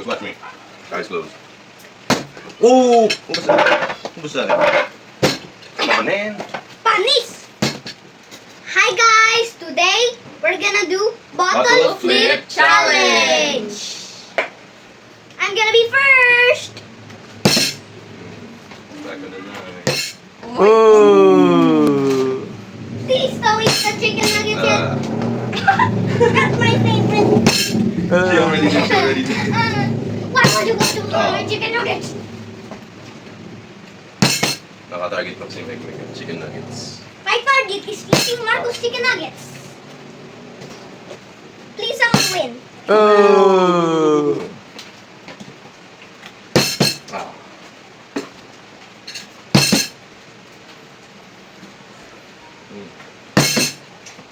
Marcos, watch me. Eyes closed. Oh! What's that? Come on, man. Panis! Hi guys! Today, we're gonna do Bottle Flip Challenge! I'm gonna be first! Back of the line. Oh! Please don't eat the chicken nuggets yet! That's my favorite! She already did. Why would you want to eat my chicken nuggets? Naka-target lang si Meg chicken nuggets. My target is eating Marcos chicken nuggets. Please someone win. Oh! Ah.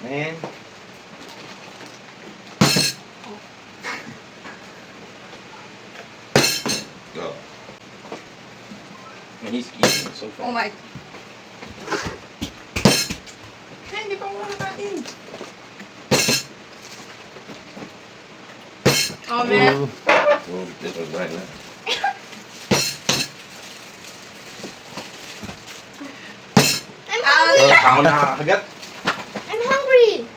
Man. Go. Man, he's eating so fast. Oh my. Hindi pa muna natin. Oh man. Oh, this was right now. I'm hungry. Ako nakakagat. I'm hungry.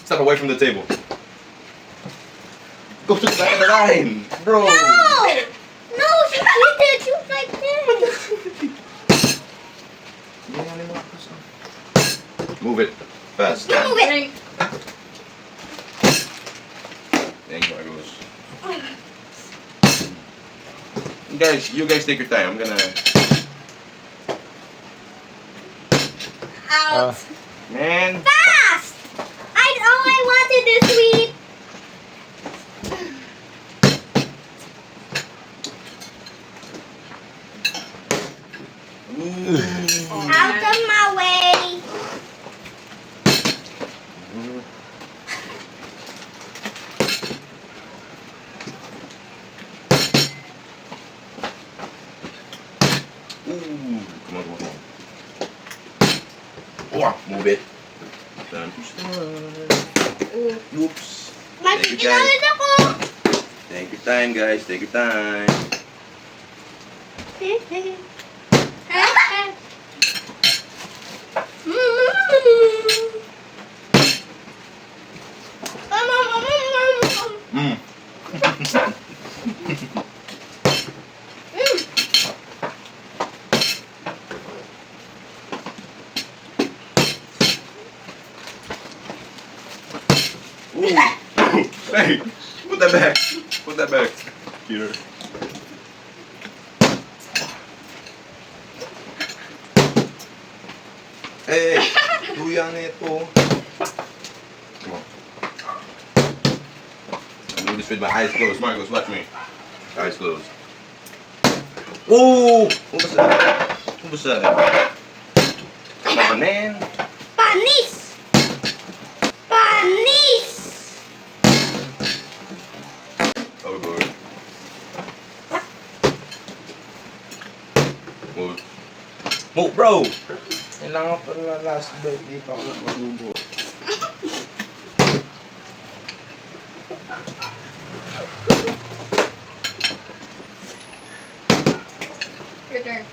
Step away from the table. Go to the back of the line, bro. No! No, she did it. She was like this. Move it fast. Move it. Thank you, Marcos. You guys take your time. I'm gonna. Out. Man. Fast! All I wanted is sweet. Oh, Out man. of my way. Ooh, come on. Oh, move it. Time to start. Oops. May Thank you, chicken guys. nugget ako. Take your time, guys. Take your time. Mm. Ooh. Hey, put that back. Put that back. Here. Hey, luya na ito. Come on. I'm doing this with my eyes closed. Marcos, watch me. Eyes closed. Oh! What was that? Come on, man. Panis! Panis! Overboard. Move. Move, bro! Kailangan pa na last birthday pa ako mag-ubo. Your turn.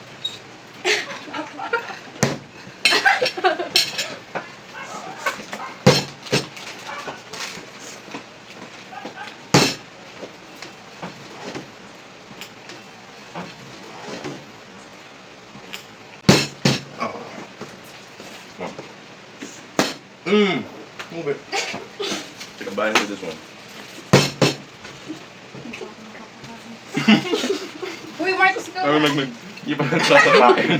Oh. Come on. Mmm. Move it. Take a bite into this one. Uy, Marcos, ikaw. Hindi pa nagsasapakin.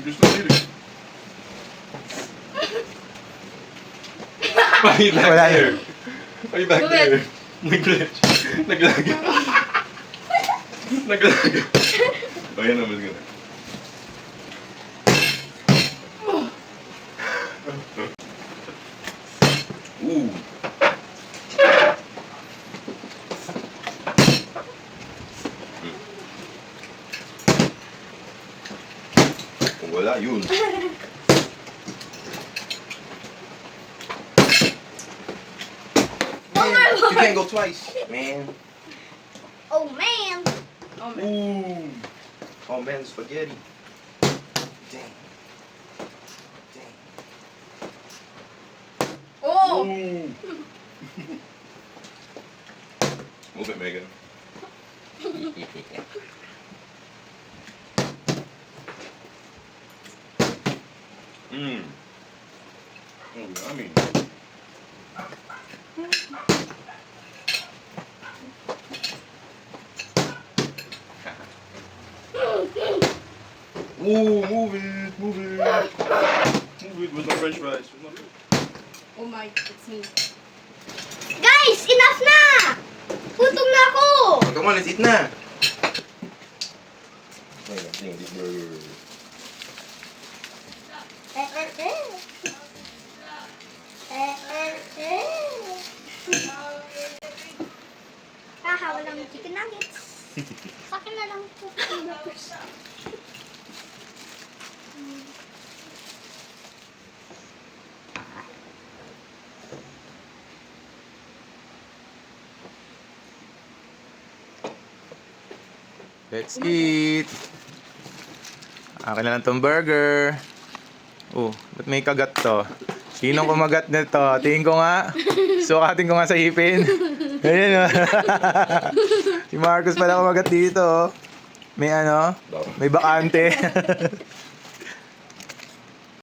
Just don't eat it. Why are you back Wala there? Why are you back Do there? it. Nag-glitch. Naglag. Naglag. Oh, yan naman gano'n. Ooh. Wala, yun. Man, you can't go twice, man. Oh man. Oh, man. Ooh. Oh man, spaghetti. Dang. Dang. Oh! Ooh. Move it, Megan. Mmm. Oh, yummy. Ooh, move it, move it. Move it with my french fries. Oh my, it's me. Guys, enough na! Gutom na ako! Come on, let's eat na. Wait, I'm seeing this burger. Haha, walang chicken nuggets. Sa akin na lang po. Let's eat. Akin na lang tong burger. Oh, ba't may kagat to? Sinong kumagat nito? Tingin ko nga. Sukatin ko nga sa ipin. Ayan o. Si Marcos pala kumagat dito. Oh. May ano? May bakante.